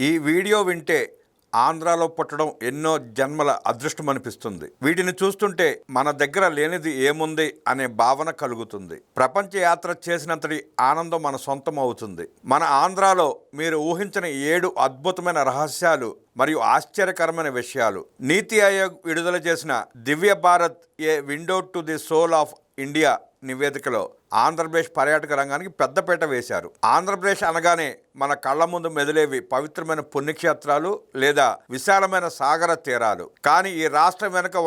ఈ వీడియో వింటే ఆంధ్రాలో పుట్టడం ఎన్నో జన్మల అదృష్టం అనిపిస్తుంది. వీటిని చూస్తుంటే మన దగ్గర లేనిది ఏముంది అనే భావన కలుగుతుంది. ప్రపంచ యాత్ర చేసినంతటి ఆనందం మన సొంతం అవుతుంది. మన ఆంధ్రాలో మీరు ఊహించని 7 అద్భుతమైన రహస్యాలు మరియు ఆశ్చర్యకరమైన విషయాలు. నీతి ఆయోగ్ విడుదల చేసిన Divya Bharat a window to the soul of India నివేదికలో ఆంధ్రప్రదేశ్ పర్యాటక రంగానికి పెద్దపీట వేశారు. ఆంధ్రప్రదేశ్ అనగానే మన కళ్ళ ముందు మెదిలేవి పవిత్రమైన పుణ్యక్షేత్రాలు లేదా విశాలమైన సాగర తీరాలు. కానీ ఈ రాష్ట్రం వెనుక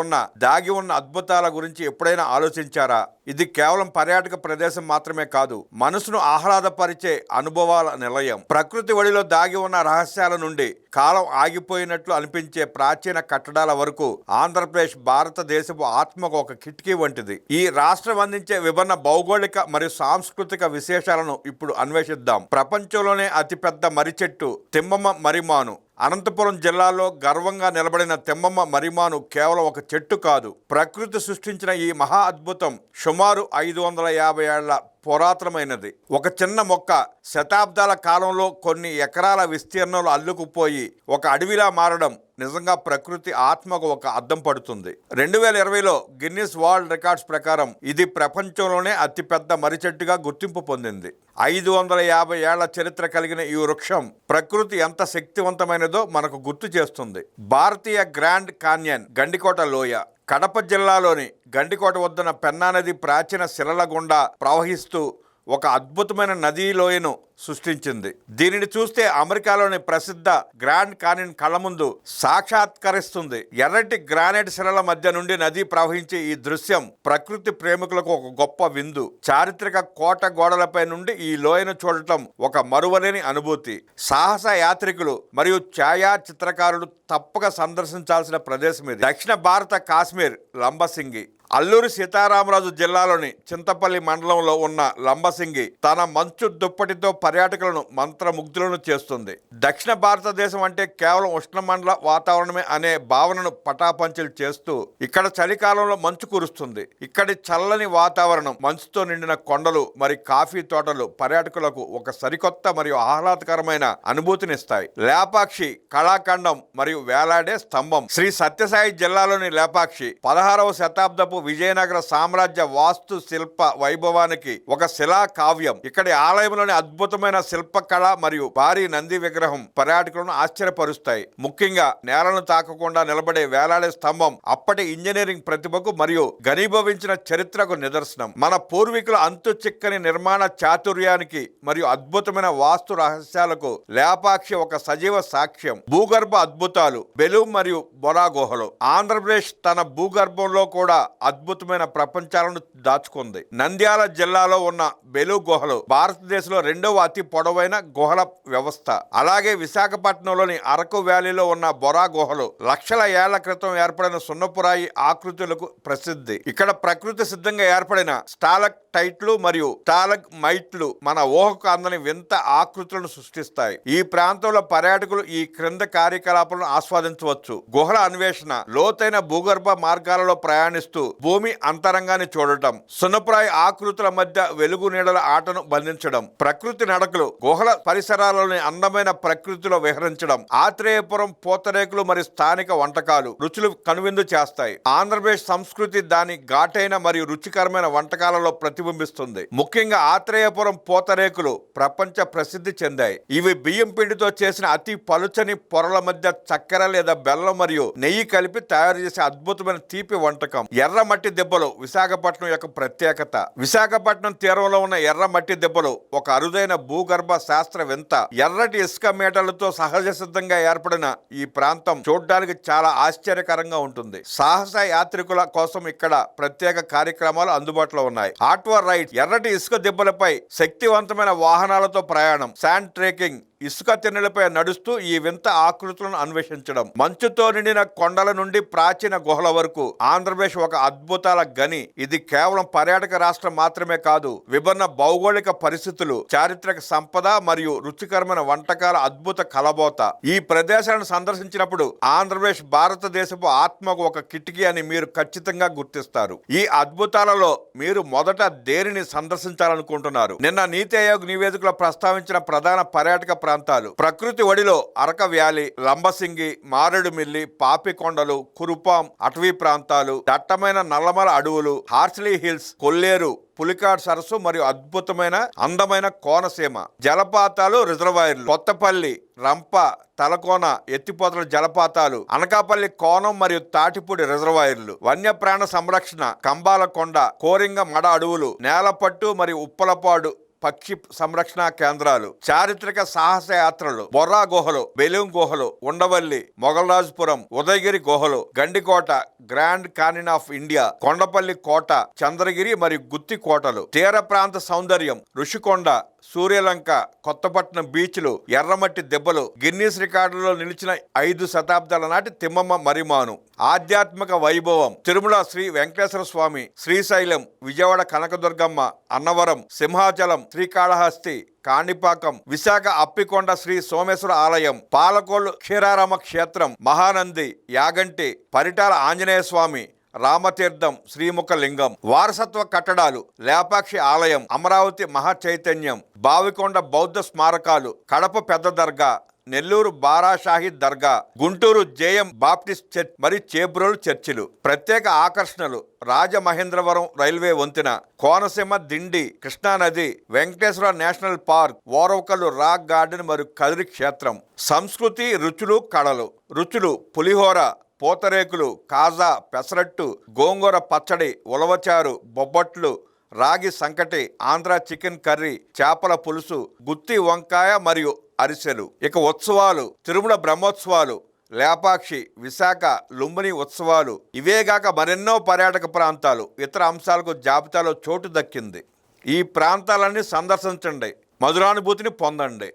దాగి ఉన్న అద్భుతాల గురించి ఎప్పుడైనా ఆలోచించారా? ఇది కేవలం పర్యాటక ప్రదేశం మాత్రమే కాదు, మనసును ఆహ్లాదపరిచే అనుభవాల నిలయం. ప్రకృతి ఒడిలో దాగి ఉన్న రహస్యాల నుండి కాలం ఆగిపోయినట్లు అనిపించే ప్రాచీన కట్టడాల వరకు ఆంధ్రప్రదేశ్ భారతదేశపు ఆత్మకు ఒక కిటికీ వంటిది. ఈ రాష్ట్రం అందించే విభిన్న భౌగోళిక మరియు సాంస్కృతిక విశేషాలను ఇప్పుడు అన్వేషిద్దాం. ప్రపంచంలోనే అతిపెద్ద మర్రి చెట్టు తిమ్మమ్మ మర్రిమాను. అనంతపురం జిల్లాలో గర్వంగా నిలబడిన తిమ్మమ్మ మర్రిమాను కేవలం ఒక చెట్టు కాదు, ప్రకృతి సృష్టించిన ఈ మహా అద్భుతం సుమారు 550 ఏళ్ల పురాతనమైనది. ఒక చిన్న మొక్క శతాబ్దాల కాలంలో కొన్ని ఎకరాల విస్తీర్ణంలో అల్లుకుపోయి ఒక అడవిలా మారడం నిజంగా ప్రకృతి ఆత్మకు ఒక అద్దం పడుతుంది. 2020లో గిన్నిస్ వరల్డ్ రికార్డ్స్ ప్రకారం ఇది ప్రపంచంలోనే అతిపెద్ద మర్రి చెట్టుగా గుర్తింపు పొందింది. 550 ఏళ్ల చరిత్ర కలిగిన ఈ వృక్షం ప్రకృతి ఎంత శక్తివంతమైనదో మనకు గుర్తు చేస్తుంది. భారతీయ గ్రాండ్ కాన్యన్ గండికోట లోయ కడప జిల్లాలోని గండికోట వద్దన పెన్నా నది ప్రాచీన శిలల గుండా ప్రవహిస్తూ ఒక అద్భుతమైన నదీ లోయను సృష్టించింది. దీనిని చూస్తే అమెరికాలోని ప్రసిద్ధ గ్రాండ్ కాన్యన్ కళ్ళ ముందు సాక్షాత్కరిస్తుంది. ఎర్రటి గ్రానైట్ శిలల మధ్య నుండి నది ప్రవహించే ఈ దృశ్యం ప్రకృతి ప్రేమికులకు ఒక గొప్ప విందు. చారిత్రక కోట గోడలపై నుండి ఈ లోయను చూడటం ఒక మరువలేని అనుభూతి. సాహస యాత్రికులు మరియు ఛాయా చిత్రకారులు తప్పక సందర్శించాల్సిన ప్రదేశం ఇది. దక్షిణ భారత కాశ్మీర్ లంబసింగి. అల్లూరి సీతారామరాజు జిల్లాలోని చింతపల్లి మండలంలో ఉన్న లంబసింగి తన మంచు దుప్పటితో పర్యాటకులను మంత్రముగ్ధులను చేస్తుంది. దక్షిణ భారతదేశం అంటే కేవలం ఉష్ణమండల వాతావరణమే అనే భావనను పటాపంచలు చేస్తూ ఇక్కడ చలికాలంలో మంచు కురుస్తుంది. ఇక్కడి చల్లని వాతావరణం, మంచుతో నిండిన కొండలు మరి కాఫీ తోటలు పర్యాటకులకు ఒక సరికొత్త మరియు ఆహ్లాదకరమైన అనుభూతినిస్తాయి. లేపాక్షి కళాఖండం మరియు వేలాడే స్తంభం. శ్రీ సత్యసాయి జిల్లాలోని లేపాక్షి 16వ శతాబ్దపు విజయనగర సామ్రాజ్య వాస్తు శిల్ప వైభవానికి ఒక శిలా కావ్యం. ఇక్కడి ఆలయంలోని అద్భుతమైన శిల్పకళ మరియు భారీ నంది విగ్రహం పర్యాటకులను ఆశ్చర్యపరుస్తాయి. ముఖ్యంగా నేలను తాకకుండా నిలబడే వేలాడే స్తంభం అప్పటి ఇంజనీరింగ్ ప్రతిభకు మరియు ఘనీభవించిన చరిత్రకు నిదర్శనం. మన పూర్వీకుల అంతు చిక్కని నిర్మాణ చాతుర్యానికి మరియు అద్భుతమైన వాస్తు రహస్యాలకు లేపాక్షి ఒక సజీవ సాక్ష్యం. భూగర్భ అద్భుతాలు. బెలు మరియు బొరా గుహలు. ఆంధ్రప్రదేశ్ తన భూగర్భంలో కూడా అద్భుతమైన ప్రపంచాలను దాచుకుంది. నంద్యాల జిల్లాలో ఉన్న బెలు గుహలు భారతదేశంలో 2వ అతి పొడవైన గుహల వ్యవస్థ. అలాగే విశాఖపట్నంలోని అరకు వ్యాలీలో ఉన్న బొరా గుహలు లక్షల ఏళ్ల క్రితం ఏర్పడిన సున్నపురాయి ఆకృతులకు ప్రసిద్ధి. ఇక్కడ ప్రకృతి సిద్ధంగా ఏర్పడిన స్టాలక్టైట్లు మరియు స్టాలగ్మైట్లు మన ఊహకు అందని వింత ఆకృతులను సృష్టిస్తాయి. ఈ ప్రాంతంలో పర్యాటకులు ఈ క్రింద కార్యకలాపాలను ఆస్వాదించవచ్చు. గుహల అన్వేషణ. లోతైన భూగర్భ మార్గాలలో ప్రయాణిస్తూ భూమి అంతరంగాన్ని చూడటం. సున్నపురాయి ఆకృతుల మధ్య వెలుగు నీడల ఆటను బంధించడం. ప్రకృతి నడకలు. గుహల పరిసరాలలోని అందమైన ప్రకృతిలో విహరించడం. ఆత్రేయపురం పూతరేకులు మరియు స్థానిక వంటకాలు రుచులు కనువిందు చేస్తాయి. ఆంధ్రప్రదేశ్ సంస్కృతి దాని ఘాటైన మరియు రుచికరమైన వంటకాలలో ప్రతిబింబిస్తుంది. ముఖ్యంగా ఆత్రేయపురం పూతరేకులు ప్రపంచ ప్రసిద్ధి చెందాయి. ఇవి బియ్యం పిండితో చేసిన అతి పలుచని పొరల మధ్య చక్కెర లేదా బెల్లం మరియు నెయ్యి కలిపి తయారు చేసే అద్భుతమైన తీపి వంటకం. ఎర్రమట్టి దెబ్బలు విశాఖపట్నం యొక్క ప్రత్యేకత. విశాఖపట్నం తీరంలో ఉన్న ఎర్రమట్టి దెబ్బలు ఒక అరుదైన భూగర్భ శాస్త్ర వింత. ఎర్రటి ఇసుక మేటలతో సహజ సిద్ధంగా ఏర్పడిన ఈ ప్రాంతం చూడడానికి చాలా ఆశ్చర్యకరంగా ఉంటుంది. సాహస యాత్రికుల కోసం ఇక్కడ ప్రత్యేక కార్యక్రమాలు అందుబాటులో ఉన్నాయి. హాట్వార్ రైడ్. ఎర్రటి ఇసుక దెబ్బలపై శక్తివంతమైన వాహనాలతో ప్రయాణం. Sand trekking. ఇసుక తిన్నెలపై నడుస్తూ ఈ వింత ఆకృతులను అన్వేషించడం. మంచుతో నిండిన కొండల నుండి ప్రాచీన గుహల వరకు ఆంధ్రప్రదేశ్ ఒక అద్భుతాల గని. ఇది కేవలం పర్యాటక రాష్ట్రం మాత్రమే కాదు, విభిన్న భౌగోళిక పరిస్థితులు, చారిత్రక సంపద మరియు రుచికరమైన వంటకాల అద్భుత కలబోత. ఈ ప్రదేశాలను సందర్శించినప్పుడు ఆంధ్రప్రదేశ్ భారతదేశపు ఆత్మకు ఒక కిటికీ అని మీరు ఖచ్చితంగా గుర్తిస్తారు. ఈ అద్భుతాలలో మీరు మొదట దేనిని సందర్శించాలనుకుంటున్నారు? నిన్న నీతి ఆయోగ్ నివేదికలో ప్రస్తావించిన ప్రధాన పర్యాటక ప్రాంతాలు. ప్రకృతి ఒడిలో అరక వ్యాలీ, లంబసింగి, మారేడుమిల్లి, పాపికొండలు, కురుపాం అటవీ ప్రాంతాలు, దట్టమైన నల్లమల అడవులు, హార్స్లీ హిల్స్, కొల్లేరు, పులికాట్ సరస్సు మరియు అద్భుతమైన అందమైన కోనసీమ. జలపాతాలు, రిజర్వాయర్లు, కొత్తపల్లి, రంప, తలకోన ఎత్తిపోతల జలపాతాలు, అనకాపల్లి కోనం మరియు తాటిపూడి రిజర్వాయర్లు, వన్యప్రాణ సంరక్షణ, కంబాలకొండ, కోరింగ మడ అడవులు, నేలపట్టు మరియు ఉప్పలపాడు పక్షి సంరక్షణ కేంద్రాలు, చారిత్రక సాహస యాత్రలు, బొర్రా గుహలు, బెలూం గుహలు, ఉండవల్లి, మొగల్రాజుపురం, ఉదయగిరి గుహలు, Gandikota, grand canyon of India, Kondapalli కోట, చంద్రగిరి మరియు గుత్తి కోటలు, తీర ప్రాంత సౌందర్యం, ఋషికొండ, సూర్యలంక, కొత్తపట్నం బీచ్లు, ఎర్రమట్టి దెబ్బలు, గిన్నీస్ రికార్డులో నిలిచిన 5 శతాబ్దాల నాటి తిమ్మమ్మ మరిమాను, ఆధ్యాత్మిక వైభవం, తిరుమల శ్రీ వెంకటేశ్వర స్వామి, శ్రీశైలం, విజయవాడ కనకదుర్గమ్మ, అన్నవరం, సింహాచలం, శ్రీకాళహస్తి, కాణిపాకం, విశాఖ అప్పికొండ శ్రీ సోమేశ్వర ఆలయం, పాలకోళ్ళు క్షీరారామ క్షేత్రం, మహానంది, యాగంటి, పరిటాల ఆంజనేయ స్వామి, రామతీర్థం, శ్రీముఖలింగం, వారసత్వ కట్టడాలు, లేపాక్షి ఆలయం, అమరావతి మహా చైతన్యం, బావికొండ బౌద్ధ స్మారకాలు, కడప పెద్ద దర్గా, నెల్లూరు బారా షాహీద్ దర్గా, గుంటూరు జేఎం బాప్టిస్ట్ చర్చ్ మరియు చేబ్రోలు చర్చిలు. ప్రత్యేక ఆకర్షణలు, రాజమహేంద్రవరం రైల్వే వంతెన, కోనసీమ దిండి, కృష్ణానది, Venkateswara national park, Oravakallu rock garden మరియు కదిరి క్షేత్రం. సంస్కృతి, రుచులు, కళలు. రుచులు: పులిహోర, పూతరేకులు, కాజా, పెసరట్టు, గోంగూర పచ్చడి, ఉలవచారు, బొబ్బట్లు, రాగి సంకటి, ఆంధ్ర చికెన్ కర్రీ, చేపల పులుసు, గుత్తి వంకాయ మరియు అరిసెలు. ఇక ఉత్సవాలు: తిరుమల బ్రహ్మోత్సవాలు, లేపాక్షి, విశాఖ లుంబిని ఉత్సవాలు. ఇవేగాక మరెన్నో పర్యాటక ప్రాంతాలు, ఇతర అంశాలకు జాబితాలో చోటు దక్కింది. ఈ ప్రాంతాలన్నీ సందర్శించండి, మధురానుభూతిని పొందండి.